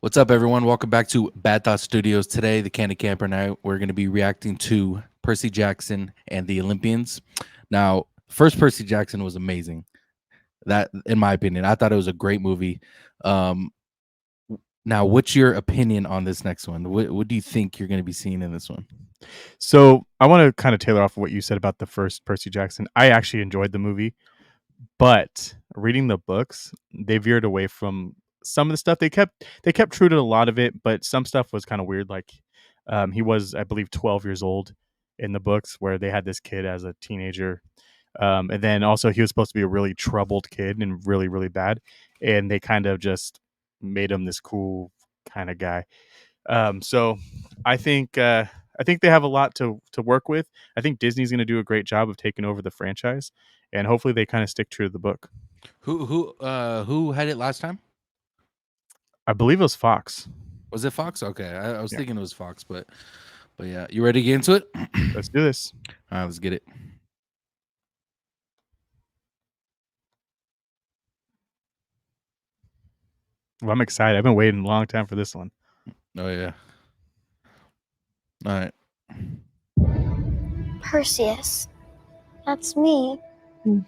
What's up, everyone? Welcome back to Bad Thought Studios. Today, the Candy Camper and I, we're going to be reacting to Percy Jackson and the Olympians. Now, first Percy Jackson was amazing. That, in my opinion, I thought it was a great movie. Um, Now, what's your opinion on this next one? What do you think you're going to be seeing in this one? So I want to kind of tailor off of what you said about the first Percy Jackson. I actually enjoyed the movie, but reading the books, they veered away from some of the stuff. They kept true to a lot of it, but some stuff was kind of weird. Like he was, I believe, 12 years old in the books, where they had this kid as a teenager, and then also he was supposed to be a really troubled kid and really really bad, and they kind of just made him this cool kind of guy. So I think they have a lot to work with. I think Disney's going to do a great job of taking over the franchise, and hopefully they kind of stick true to the book. Who had it last time? I believe it was Fox. Was it Fox? Okay, I was Yeah, thinking it was Fox, but yeah, you ready to get into it? let's do this. All right, let's get it. Well, I'm excited. I've been waiting a long time for this one. Oh yeah. All right. Perseus. That's me. They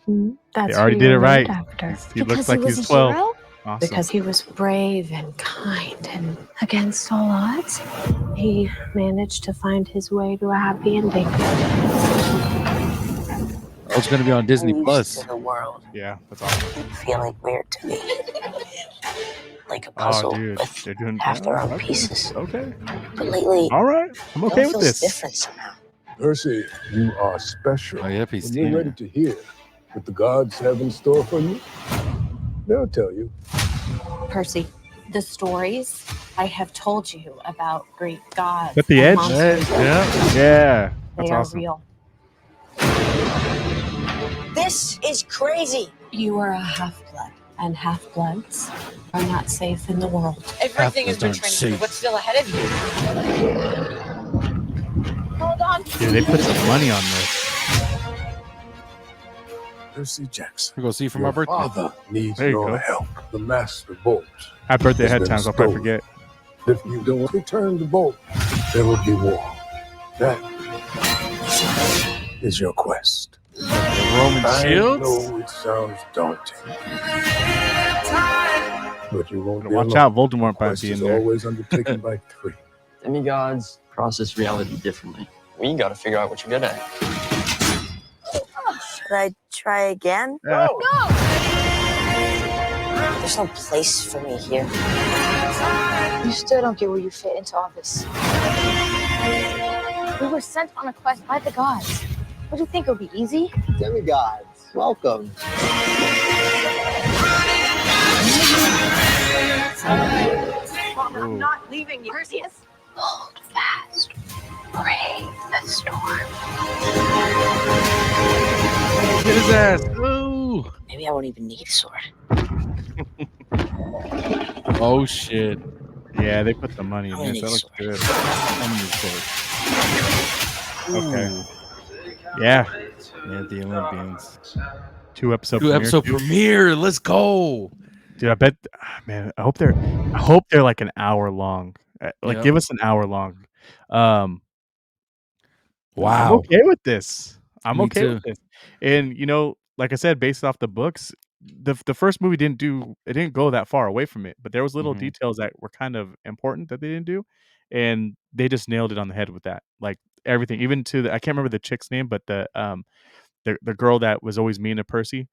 That's who already you did were it named right. after. He looks Because like he was he's a 12. hero? Awesome. Because he was brave and kind, and against all odds, he managed to find his way to a happy ending. Oh, it's going to be on Disney Used Plus. to the world Yeah, that's awesome. feeling weird to me, like a Oh, puzzle dude, with they're doing half the wrong okay. pieces. Okay, But lately, all right. I'm it okay all with feels this. different somehow. Percy, you are special. Oh, yep, he's When seen you're ready it. to hear what the gods have in store for you, they'll tell you. Percy, the stories I have told you about great gods At the and edge? monsters, Yeah, they that's are awesome. real. This is crazy. You are a half-blood, and half-bloods are not safe in the world. Everything has been Half-bloods aren't training safe. for what's still ahead of you. Hold on. Dude, they put some money on this. Percy Jackson. We're going to see for Your my birthday. father needs There you your go. help. The Master Bolt. Happy birthday has ahead been times. I'll probably stolen. forget. If you don't return the bolt, there will be war. That is your quest. Roman I Shields? know it sounds daunting, but you won't be Watch alone. out, Voldemort The might quest be in is there. always undertaken by three. Demigods process reality differently. We gotta figure out what you're good at. Should I try again? Yeah. There's no place for me here. You still don't get where you fit into all this. We were sent on a quest by the gods. What do you think, it would be easy? Demigods, welcome. I'm not leaving you. Perseus. Hold fast. Brave the storm. Get his ass. Ooh. Maybe I won't even need a sword. Oh, shit. Yeah, they put the money in I'm gonna this. need That a looks sword. good. I'm in the Okay. Yeah. Yeah, the Olympians. 2 episode Two premiere. episode premiere. Let's go. Dude, I bet man, I hope they're like an hour long. Like Yep. give us an hour long. I'm Wow. okay with this. I'm Me okay too. with this. And like I said, based off the books, the first movie didn't go that far away from it, but there was little Mhm. details that were kind of important that they didn't do, and they just nailed it on the head with that. Like everything, even to I can't remember the chick's name, but the girl that was always mean to Percy.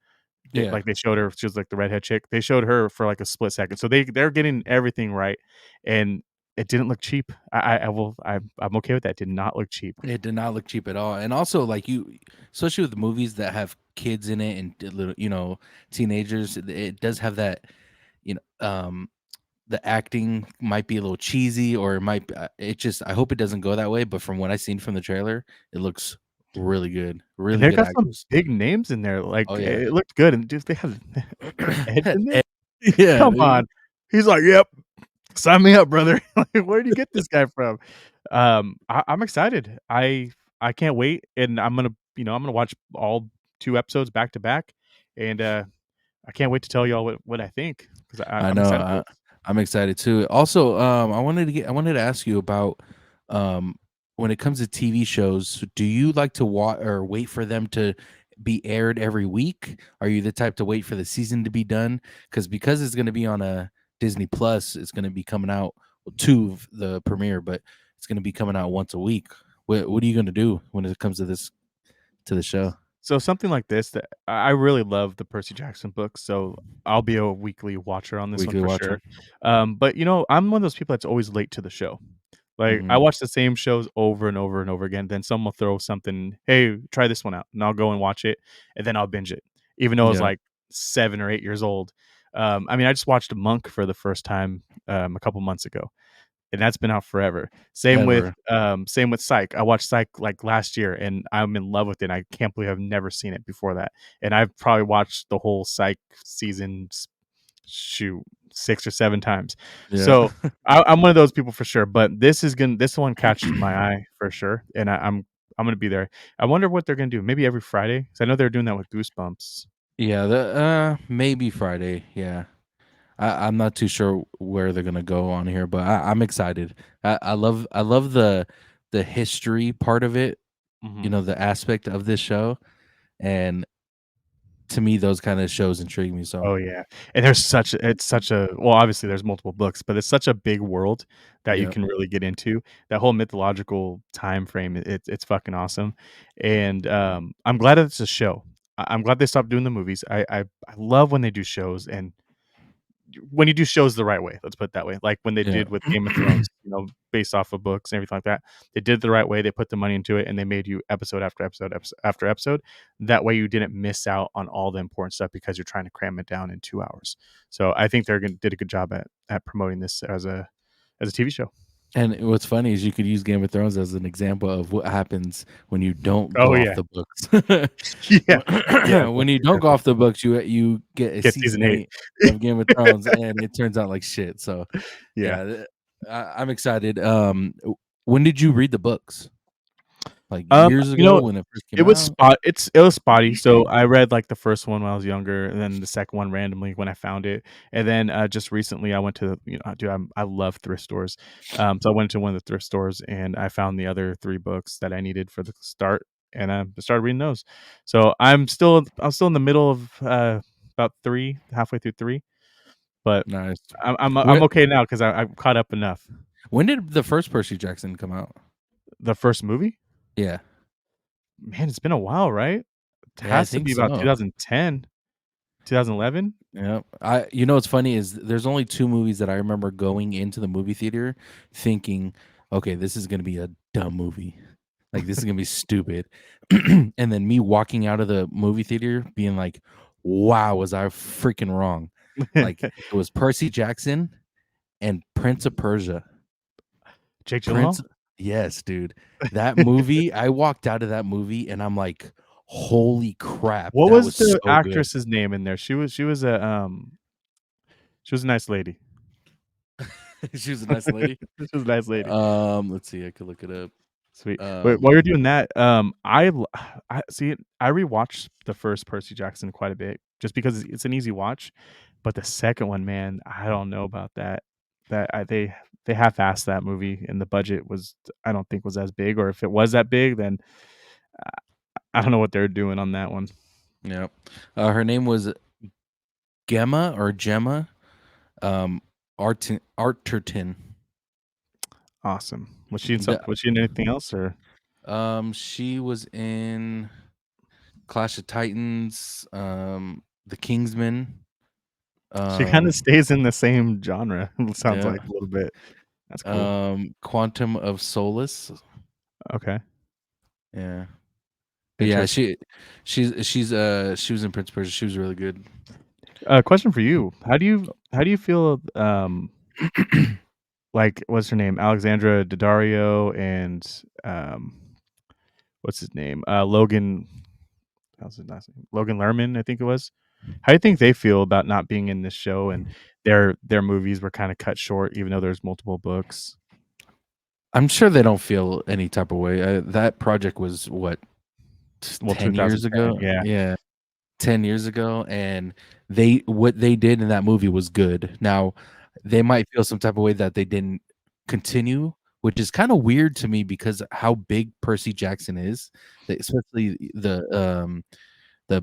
Yeah. Like they showed her, she was like the redhead chick. They showed her for like a split second, so they're getting everything right, and it didn't look cheap. I'm okay with that. It did not look cheap. It did not look cheap at all. And also, like especially with the movies that have kids in it and little, teenagers, it does have that, you know, the acting might be a little cheesy or it might, I hope it doesn't go that way. But from what I seen from the trailer, it looks really good. And Really they good got some actors. big names in there. Like Oh, yeah. it looked good, and dude, they have Ed in there. Yeah. Come dude. on, he's like, "Yep, sign me up, brother." Like, where did you get this guy from? I'm excited. I can't wait, and I'm gonna watch all 2 episodes back to back, and I can't wait to tell y'all what I think because I I'm know. excited for this. I'm excited too. Also, I wanted to ask you about um when it comes to TV shows, do you like to watch or wait for them to be aired every week? Are you the type to wait for the season to be done? Because it's going to be on a Disney Plus, it's going to be coming out two of the premiere, but it's going to be coming out once a week. What are you going to do when it comes to this to the show? So something like this that I really love the Percy Jackson books, so I'll be a weekly watcher on this one Weekly for watcher. sure. But I'm one of those people that's always late to the show. Like I Hmm. watch the same shows over and over and over again. Then someone will throw something, hey, try this one out, and I'll go and watch it, and then I'll binge it, even though it's Yeah. like 7 or 8 years old. I mean, I just watched Monk for the first time a couple months ago, and that's been out forever. Ever. Same with Psych. I watched Psych like last year, and I'm in love with it. I can't believe I've never seen it before that, and I've probably watched the whole Psych season, shoot, 6 or 7 times. Yeah. So I'm one of those people for sure. But this one catches my eye for sure, and I'm gonna be there. I wonder what they're gonna do. Maybe every Friday, because I know they're doing that with Goosebumps. Yeah, the maybe Friday. Yeah. I'm not too sure where they're gonna go on here, but I'm excited. I love the history part of it, Hmm. you know, the aspect of this show. And to me, those kind of shows intrigue me. So Oh yeah, and it's such a well, obviously there's multiple books, but it's such a big world that you yeah. can really get into. That whole mythological time frame, it's fucking awesome, and I'm glad it's a show. I'm glad they stopped doing the movies. I love when they do shows, and when you do shows the right way, let's put it that way. Like when they Yeah. did with Game of Thrones, based off of books and everything like that. They did it the right way. They put the money into it, and they made you episode after episode, after episode. That way, you didn't miss out on all the important stuff because you're trying to cram it down in 2 hours. So I think did a good job at promoting this as a TV show. And what's funny is you could use Game of Thrones as an example of what happens when you don't Oh go off yeah, the books. yeah, yeah. When you don't go off the books, you get a Get season season 8. 8 of Game of Thrones, and it turns out like shit. So Yeah. yeah, I'm excited. When did you read the books? Like Um, years you ago know, when it first it came was out? it was spotty. So I read like the first one when I was younger, and then the second one randomly when I found it, and then just recently I went to dude, I love thrift stores, so I went to one of the thrift stores and I found the other 3 books that I needed for the start, and I started reading those. So I'm still in the middle of about 3, halfway through 3, but Nice. I'm When okay now because I'm caught up enough. when did the first Percy Jackson come out? The first movie, Yeah. man, it's been a while, right? It Yeah, I has to think be about so. 2010. 2011? Yeah. You know what's funny is there's only 2 movies that I remember going into the movie theater thinking, "Okay, this is gonna be a dumb movie. Like this is gonna be stupid." And then me walking out of the movie theater being like, "Wow, was I freaking wrong?" Like it was Percy Jackson and Prince of Persia. Jake Prince Gyllenhaal? Yes, dude. That movie, I walked out of that movie and I'm like, "Holy crap, What that was was the so good." actress's name in there? She was a nice lady. She was a nice lady. She was a nice lady. Let's see, I could look it up. Sweet. Wait, Um, while you're doing that, I see. I rewatched the first Percy Jackson quite a bit just because it's an easy watch, but the second one, man, I don't know about that. They half-assed that movie, and the budget was I don't think was as big, or if it was that big, then I don't know what they're doing on that one. yeah. Her name was Gemma, um, Arterton. Awesome. Was she in The, Was she in anything else, or she was in Clash of Titans, The Kingsman, she kind of um, stays in the same genre? It sounds yeah, like a little bit. That's cool. Quantum of Solace. Okay. Yeah. But yeah, Interesting. she was in Prince of Persia. She was really good. Question for you. How do you feel like what's her name? Alexandra Daddario and what's his name? Logan how's his last name? Logan Lerman, I think it was. How do you think they feel about not being in this show and their movies were kind of cut short even though there's multiple books? I'm sure they don't feel any type of way. That project was what Well, 10 years 2010, ago. yeah. Yeah, 10 years ago, and what they did in that movie was good. Now, they might feel some type of way that they didn't continue, which is kind of weird to me because how big Percy Jackson is, especially the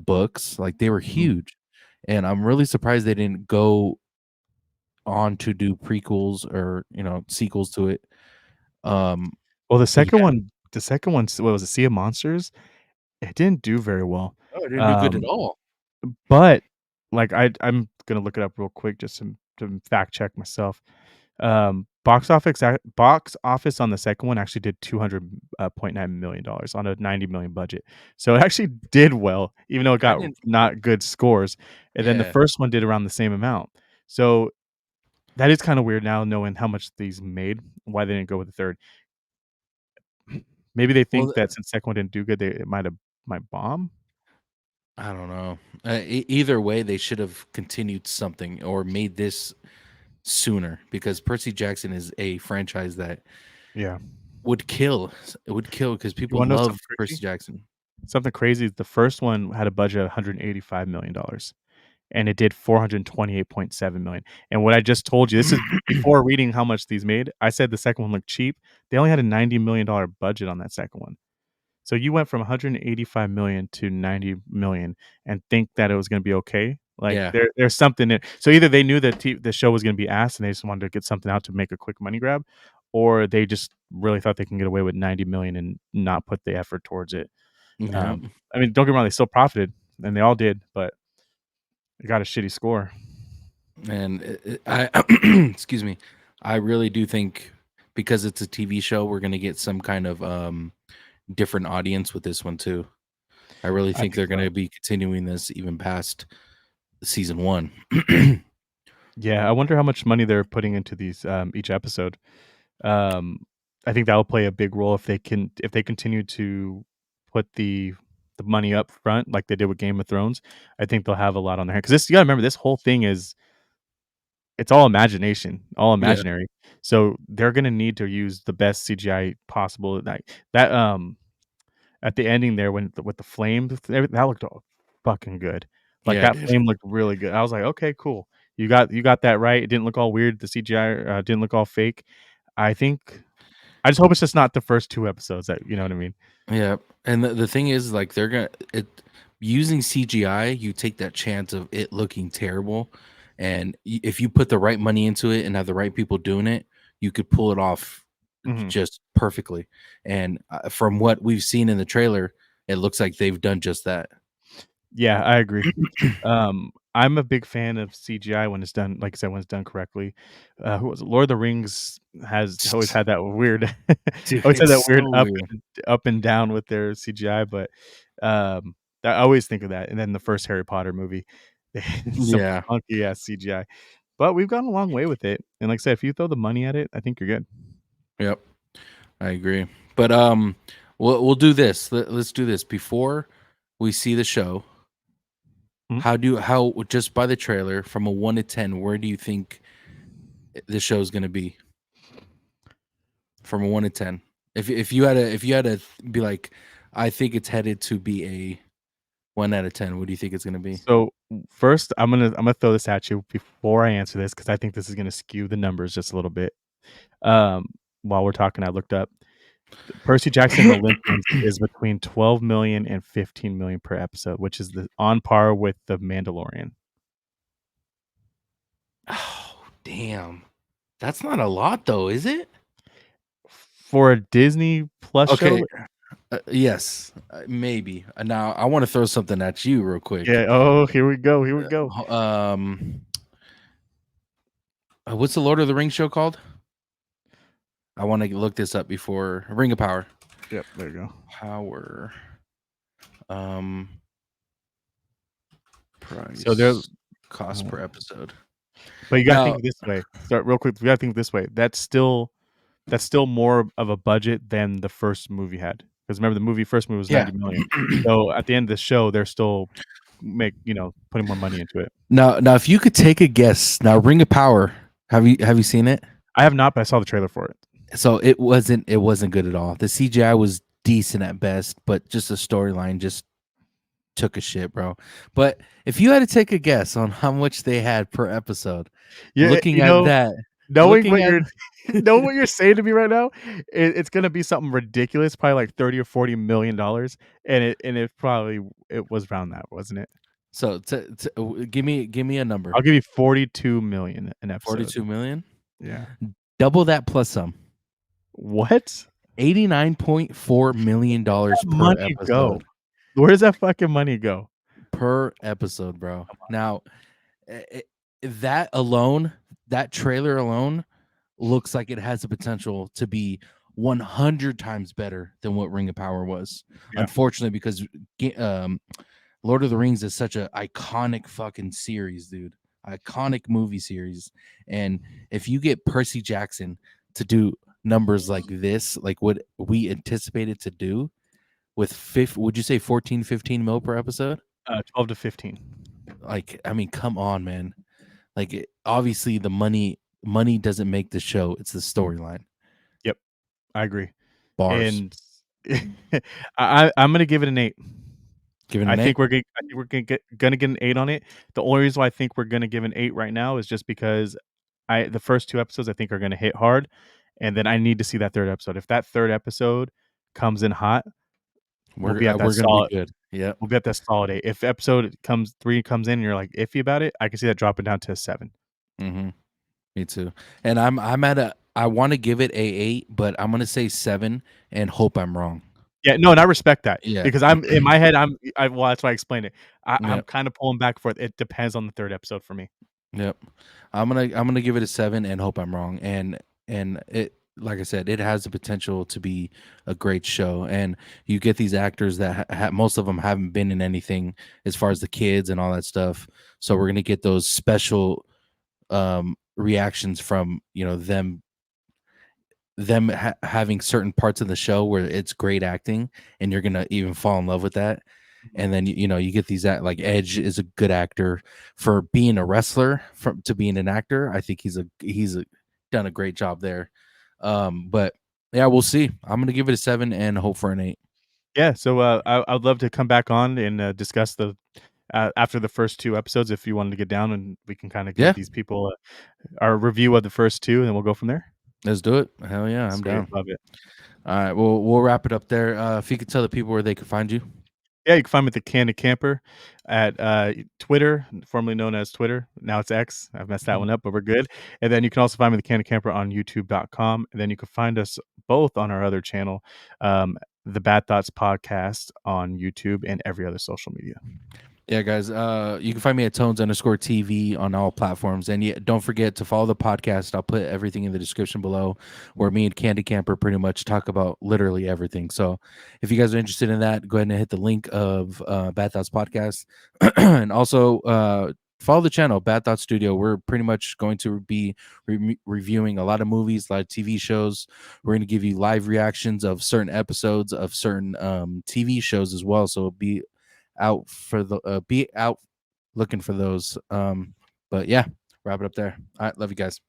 books, like they were huge, and I'm really surprised they didn't go on to do prequels or sequels to it. Well, But yeah, the second one, what was it, Sea of Monsters? It didn't do very well. no, it didn't do good at Um, all. but like I'm gonna look it up real quick just to fact check myself. Box office on the second one actually did $200.9 million on a 90 million budget. So it actually did well, even though it I got didn't. not good scores. And then the Yeah. first one did around the same amount. So that is kind of weird now, knowing how much these made. Why they didn't go with the third? Maybe they Well, think that since second one didn't do good, it might bomb. I don't know. Either way, they should have continued something or made this sooner because Percy Jackson is a franchise that Yeah. would kill. It would kill because You people want to know love something Percy crazy? Jackson. Something crazy is the first one had a budget of $185 million, and it did 428.7 million. And what I just told you, this is before reading how much these made. I said the second one looked cheap. They only had a $90 million budget on that second one. So you went from 185 million to 90 million and think that it was going to be okay. Like Yeah. there's something in. So either they knew that the show was going to be ass and they just wanted to get something out to make a quick money grab, or they just really thought they can get away with 90 million and not put the effort towards it. Yeah. Um, I mean, don't get me wrong, they still profited, and they all did, but it got a shitty score. And I, excuse me, I really do think because it's a TV show, we're gonna get some kind of different audience with this one too. I really I think think they're so. gonna be continuing this even past season 1. Yeah, I wonder how much money they're putting into these each episode. Um, I think that will play a big role if they continue to put the money up front like they did with Game of Thrones. I think they'll have a lot on their hand because this you gotta remember this whole thing is it's all imagination, all Yeah, imaginary. So they're gonna need to use the best CGI possible. Like that at the ending there when with the flame, that looked all fucking good. Like, yeah, it that did. flame looked really good. I was like, "Okay, cool. You got that right. It didn't look all weird. The CGI, didn't look all fake." I think I just hope it's just not the first 2 episodes that you know what I mean? Yeah, and the thing is, like, they're gonna it using CGI. You take that chance of it looking terrible, and if you put the right money into it and have the right people doing it, you could pull it off Mhm. just perfectly. And from what we've seen in the trailer, it looks like they've done just that. Yeah, I agree. I'm a big fan of CGI when it's done like I said, when it's done correctly. Who was it? Lord of the Rings has always had that weird Dude, always had that it's weird so weird. up and down with their CGI, but, um, I always think of that, and then the first Harry Potter movie, some Yeah, funky ass CGI, but we've gone a long way with it, and like I said, if you throw the money at it, I think you're good. yep, I agree. But we'll do this. Let's do this before we see the show. Mhm. How just by the trailer from a 1 to 10, where do you think the show's gonna be from a 1 to 10? If you had to be like, I think it's headed to be a 1 out of 10. What do you think it's gonna be? So, first, I'm gonna throw this at you before I answer this because I think this is gonna skew the numbers just a little bit. Um, while we're talking, I looked up. Percy Jackson and Olympians is between 12 million and 15 million per episode, which is on par with The Mandalorian. Oh, damn. That's not a lot though, is it? For a Disney Plus Okay. show, Yes, maybe. Now I want to throw something at you real quick. yeah. Oh, here we go. Here we go. What's the Lord of the Rings show called? I want to look this up before Ring of Power. Yep, there you go. Power. Um, price. So there, Cost per episode. but you gotta Now, think this way. Start real quick. You gotta think this way. That's still more of a budget than the first movie had. Because remember, first movie was yeah. 90 million. So at the end of the show, they're still putting more money into it. Now, if you could take a guess, now Ring of Power. Have you seen it? I have not, but I saw the trailer for it. So it wasn't good at all. The CGI was decent at best, but just the storyline just took a shit, bro. But if you had to take a guess on how much they had per episode, Yeah, looking you at know, that, knowing looking what at you're knowing what you're saying to me right now, it's gonna be something ridiculous, probably like 30 or $40 million, and it was around that, wasn't it? so give me a number. I'll give you 42 million an episode. 42 million. Yeah. Double that plus some. What? $89.4 million Where's that per money go? episode. Where does that fucking money go? Per episode, bro. Now, that alone, that trailer alone, looks like it has the potential to be 100 times better than what Ring of Power was. Yeah. Unfortunately, because Lord of the Rings is such an iconic fucking series, dude. Iconic movie series. And if you get Percy Jackson to do numbers like this, like what we anticipated to do with would you say 14, 15 mil per episode? 12 to 15. Like, I mean, come on, man. Like, obviously the money doesn't make the show. It's the storyline. Yep. I agree. Bars. And I'm gonna give it an 8. Give it I an 8. think we're gonna get an 8 on it. The only reason why I think we're gonna give an 8 right now is just because the first 2 episodes I think are gonna hit hard, and then I need to see that third episode. If that third episode comes in hot, we'll be at that we're gonna solid. be good. Yeah. We'll be at that solid 8. If episode 3 comes in and you're like iffy about it, I can see that dropping down to a 7. Mm-hmm. Me too. And I want to give it a 8, but I'm gonna say 7 and hope I'm wrong. Yeah, no, and I respect that. Yeah. Because I'm in my head, well, that's why I explained it. I'm Yep. kind of pulling back for it. It depends on the third episode for me. Yep. I'm gonna give it a 7 and hope I'm wrong. And it, like I said, it has the potential to be a great show. And you get these actors that most of them haven't been in anything as far as the kids and all that stuff. So we're gonna get those special reactions from them having certain parts of the show where it's great acting, and you're gonna even fall in love with that. And then you get these like Edge is a good actor for being a wrestler to being an actor. I think he's done a great job there. But yeah, we'll see. I'm gonna give it a 7 and hope for an 8. Yeah, so I'd love to come back on and discuss the after the first 2 episodes if you wanted to get down, and we can kind of give Yeah. these people our review of the first 2, and then we'll go from there. Let's do it. Hell yeah, I'm Sweet, down. love it. All right, we'll wrap it up there. If you could tell the people where they could find you. Yeah, you can find me at the Candid Camper at Twitter, formerly known as Twitter. Now it's X. I've messed that one up, but we're good. And then you can also find me at the Candid Camper on YouTube.com. And then you can find us both on our other channel, the Bad Thoughts Podcast on YouTube and every other social media. Yeah, guys, you can find me at Tones_TV on all platforms. And yeah, don't forget to follow the podcast. I'll put everything in the description below, where me and Candy Camper pretty much talk about literally everything. So if you guys are interested in that, go ahead and hit the link of Bad Thoughts Podcast. And also follow the channel, Bad Thoughts Studio. We're pretty much going to be reviewing a lot of movies, a lot of TV shows. We're going to give you live reactions of certain episodes of certain TV shows as well. So be out looking for those. But yeah, wrap it up there. All right, love you guys.